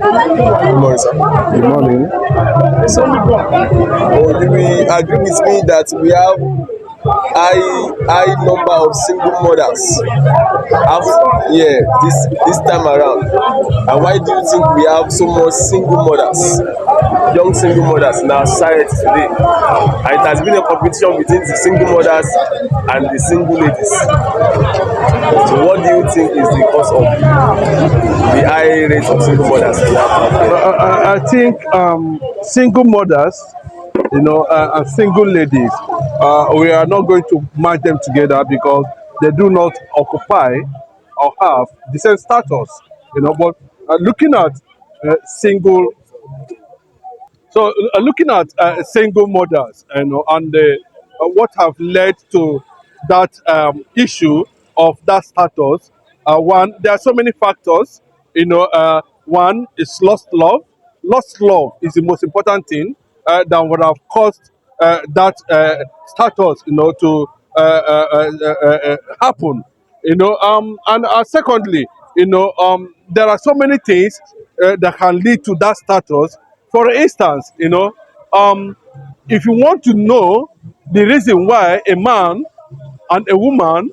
Good morning, sir. Good morning. Oh, you will agree with me that we have high number of single mothers. Have, yeah, this time around. And why do you think we have so much single mothers, young single mothers in our society today? And it has been a competition between the single mothers and the single ladies. So, what do you think is the cause of the high rate of single mothers we have out there? I think single mothers, and single ladies, we are not going to match them together because they do not occupy or have the same status. But looking at single, looking at single mothers, and what have led to that issue of that status. One, there are so many factors. One is lost love. Lost love is the most important thing that would have caused that status, to happen. And secondly, there are so many things that can lead to that status. For instance, if you want to know the reason why a man and a woman,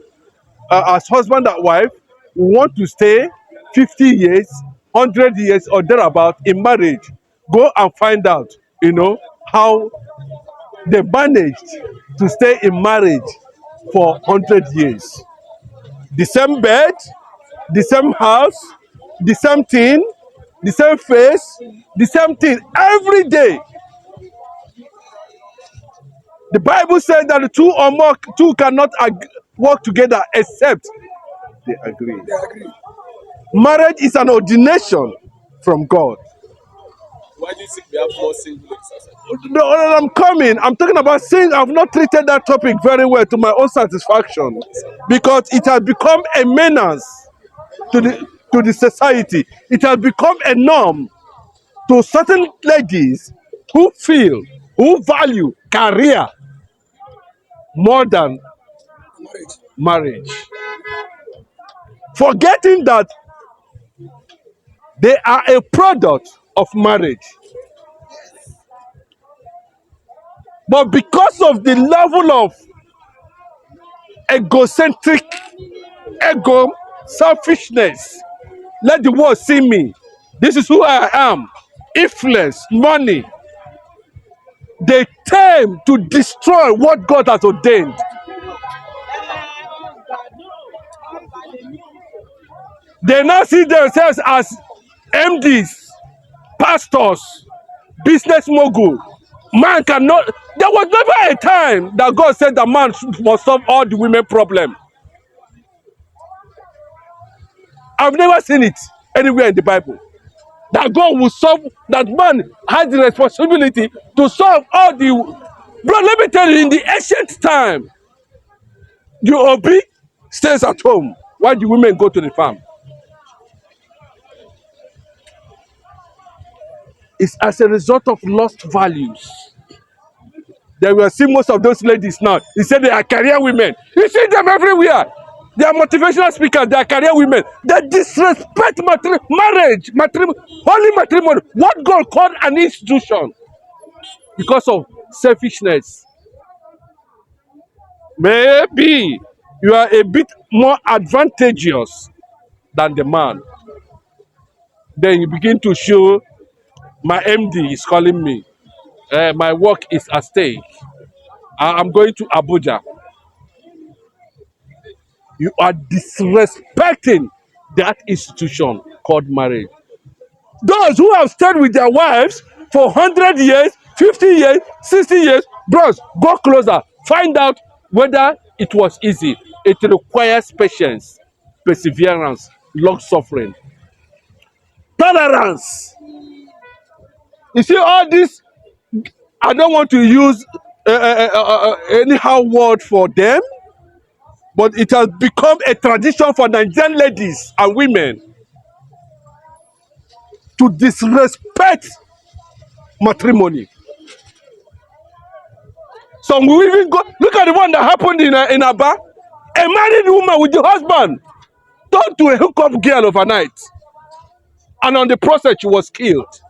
as husband and wife, want to stay 50 years, 100 years, or thereabout in marriage, go and find out, how they managed to stay in marriage for 100 years. The same bed, the same house, the same thing, the same face, the same thing every day. The Bible says that the two or more two cannot work together except they agree. Marriage is an ordination from God. Why do you think we have more single ladies outside? No, I'm coming. I'm talking about saying I've not treated that topic very well to my own satisfaction because it has become a menace to the society. It has become a norm to certain ladies who value career more than marriage, forgetting that they are a product of marriage. But because of the level of egocentric ego, selfishness, let the world see me. This is who I am. Influence, money. They tend to destroy what God has ordained. They now see themselves as MDs, pastors, business mogul. Man cannot. There was never a time that God said that man must solve all the women problem. I've never seen it anywhere in the Bible. That God will solve, that man has the responsibility to solve all the. Bro, let me tell you, in the ancient time, the Obi stays at home while the women go to the farm. It's as a result of lost values. They will see most of those ladies now. He said they are career women. You see them everywhere. They are motivational speakers. They are career women. They disrespect marriage, holy matrimony, what God called an institution because of selfishness. Maybe you are a bit more advantageous than the man. Then you begin to show my MD is calling me. My work is at stake. I'm going to Abuja. You are disrespecting that institution called marriage. Those who have stayed with their wives for 100 years, 50 years, 60 years, bros, go closer. Find out whether it was easy. It requires patience, perseverance, long suffering, tolerance. You see, all this, I don't want to use anyhow word for them, but it has become a tradition for Nigerian ladies and women to disrespect matrimony. Some will even go. Look at the one that happened in Aba. A married woman with the husband turned to a hookup girl overnight. and on the process she was killed.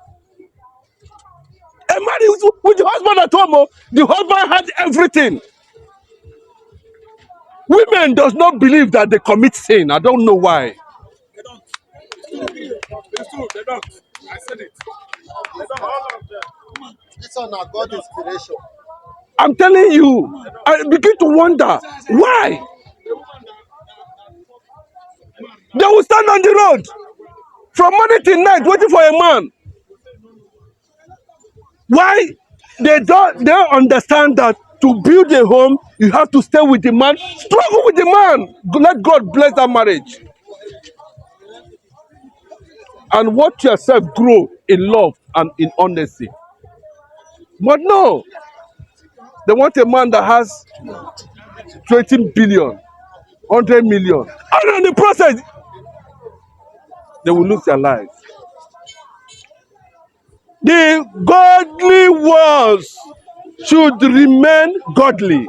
A man is with the husband at home, oh, the husband had everything. Women does not believe that they commit sin. I don't know why. They don't. It's true, they don't. I said it. They don't, all of them. This one are God inspiration. I'm telling you, I begin to wonder why. They will stand on the road from morning till night waiting for a man. Why? They don't understand that to build a home, you have to stay with the man, struggle with the man. Let God bless that marriage. And watch yourself grow in love and in honesty. But no, they want a man that has 20 billion, 100 million. And in the process, they will lose their lives. The godly ones should remain godly.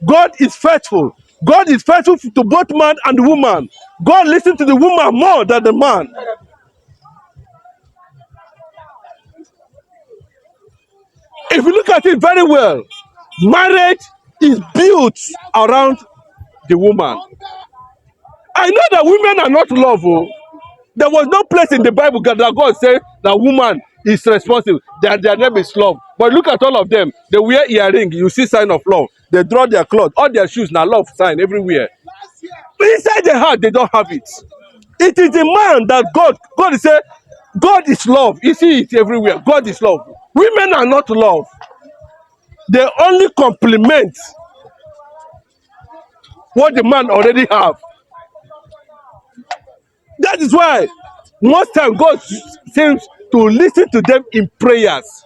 God is faithful. God is faithful to both man and woman. God listens to the woman more than the man. If you look at it very well, marriage is built around the woman. I know that women are not love. Oh. There was no place in the Bible that God said that woman is responsible, that their name is love. But look at all of them. They wear earring, you see sign of love. They draw their clothes, all their shoes now love sign everywhere. Inside the heart, they don't have it. It is the man that God is say, God is love. You see it everywhere. God is love. Women are not love. They only complement what the man already have. That is why most time God seems to listen to them in prayers.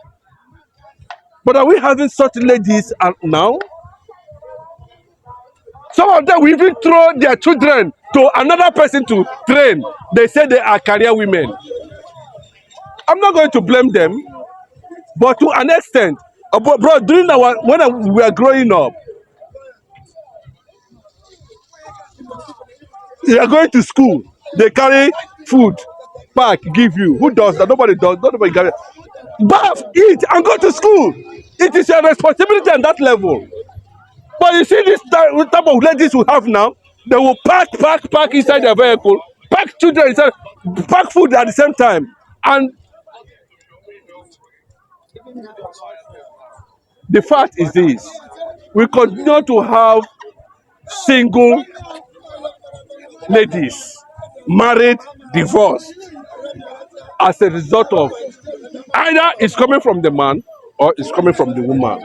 But are we having such ladies now? Some of them will even throw their children to another person to train. They say they are career women. I'm not going to blame them, but to an extent, bro, during when we were growing up, you are going to school, they carry food, pack, give you. Who does that? Nobody does. Nobody carry. Bath, eat, and go to school. It is your responsibility at that level. But you see this type of ladies we have now, they will pack inside their vehicle, pack children inside, pack food at the same time. And the fact is this, we continue to have single ladies, married, divorced, as a result of either it's coming from the man or it's coming from the woman.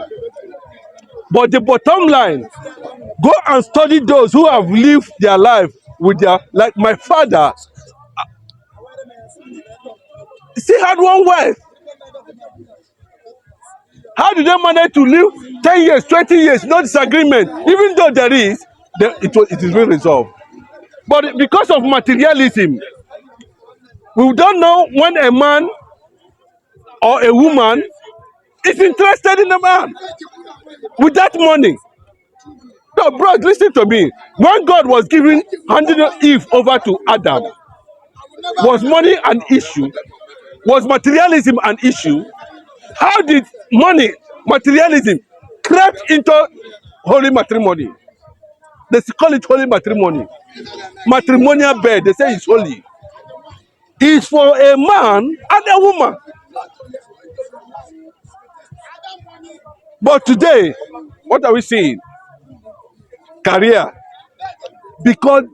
But the bottom line, go and study those who have lived their life with their, like my father. He had one wife. How did they manage to live 10 years, 20 years, no disagreement? Even though there is, it is being resolved. But because of materialism, we don't know when a man or a woman is interested in a man with that money. No, bro, listen to me. When God was handing Eve over to Adam, was money an issue? Was materialism an issue? How did materialism, crept into holy matrimony? They call it holy matrimony. Matrimonial bed, they say it's holy. It's for a man and a woman. But today, what are we seeing? Career. Because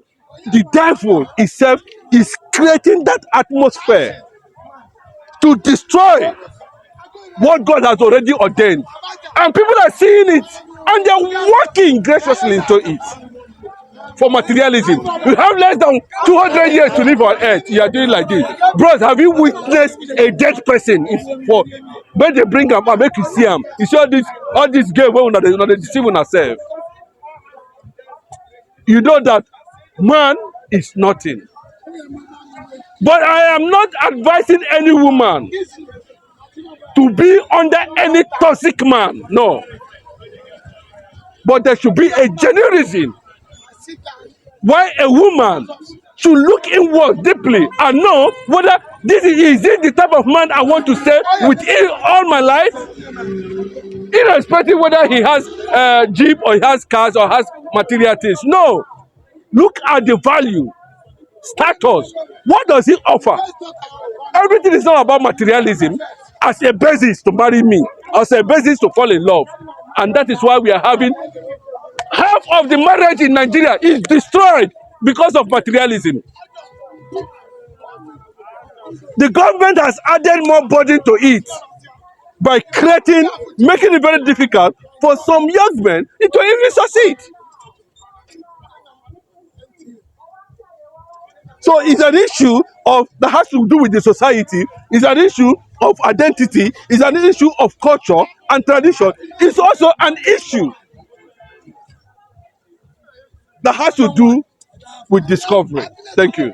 the devil itself is creating that atmosphere to destroy what God has already ordained. And people are seeing it and they're walking graciously into it. For materialism, we have less than 200 years to live on earth. You are doing like this. Bros, have you witnessed a dead person? When they bring him, make you see him. You see all this game where they deceive on ourselves. You know that man is nothing. But I am not advising any woman to be under any toxic man. No. But there should be a genuine reason why a woman should look inward deeply and know whether Is this the type of man I want to stay with all my life? Irrespective whether he has jeep or he has cars or has material things. No. Look at the value, status. What does he offer? Everything is not about materialism as a basis to marry me, as a basis to fall in love. And that is why we are having half of the marriage in Nigeria is destroyed because of materialism. The government has added more burden to it by making it very difficult for some young men to even succeed. So it's an issue that has to do with the society. It's an issue of identity. It's an issue of culture and tradition. It's also an issue that has to do with discovery. Thank you.